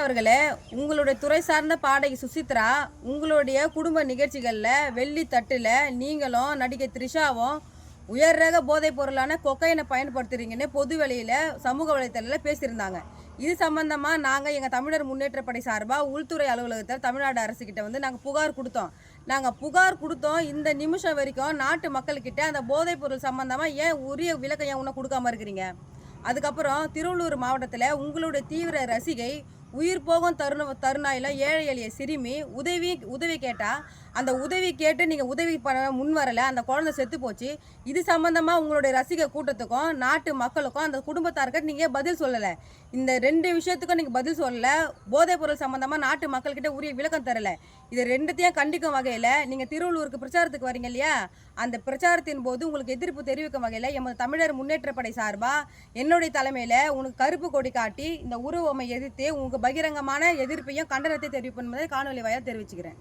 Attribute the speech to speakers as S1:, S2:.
S1: அவர்களே, உங்களுடைய துறை சார்ந்த பாடகி சுசித்ரா உங்களுடைய குடும்ப நிகழ்ச்சிகளில் வெள்ளி தட்டில் நீங்களும் நடிகை த்ரிஷாவும் உயர் ரக போதைப் பொருளான கொக்கைனை பயன்படுத்துறீங்கன்னு பொது வெளியில் சமூக வலைத்தளத்தில் பேசியிருந்தாங்க. இது சம்பந்தமாக நாங்கள் எங்கள் தமிழர் முன்னேற்றப்படை சார்பாக உள்துறை அலுவலகத்தில் தமிழ்நாடு அரசுக்கிட்ட நாங்கள் புகார் கொடுத்தோம். இந்த நிமிஷம் வரைக்கும் நாட்டு மக்கள்கிட்ட அந்த போதைப் பொருள் சம்பந்தமாக ஏன் உரிய விளக்கம் ஏன் இன்னும் கொடுக்காம இருக்கிறீங்க? அதுக்கப்புறம் திருவள்ளூர் மாவட்டத்தில் உங்களுடைய தீவிர ரசிகை உயிர் போகும் தருணாயில் ஏழை எளிய சிறுமி உதவி கேட்டால் அந்த உதவி கேட்டு நீங்கள் உதவி பண்ண முன் வரலை, அந்த குழந்தை செத்து போச்சு. இது சம்மந்தமாக உங்களுடைய ரசிகர் கூட்டத்துக்கும் நாட்டு மக்களுக்கும் அந்த குடும்பத்தார்கிட்ட நீங்கள் பதில் சொல்லலை. இந்த 2 விஷயத்துக்கும் நீங்கள் பதில் சொல்லலை. போதைப் பொருள் சம்மந்தமாக நாட்டு மக்கள்கிட்ட உரிய விளக்கம் தரலை. இது 2த்தையும் கண்டிக்கும் வகையில் நீங்கள் திருவள்ளூருக்கு பிரச்சாரத்துக்கு வரீங்க இல்லையா, அந்த பிரச்சாரத்தின் போது உங்களுக்கு எதிர்ப்பு தெரிவிக்கும் வகையில் எமது தமிழர் முன்னேற்றப்படை சார்பாக என்னுடைய தலைமையில் உனக்கு கருப்பு கொடி காட்டி இந்த உருவமை எதிர்த்து உங்களுக்கு பகிரங்கமான எதிர்ப்பையும் கண்டனத்தை தெரிவிப்பது காணொலி வாயிலாக தெரிவிச்சுக்கிறேன்.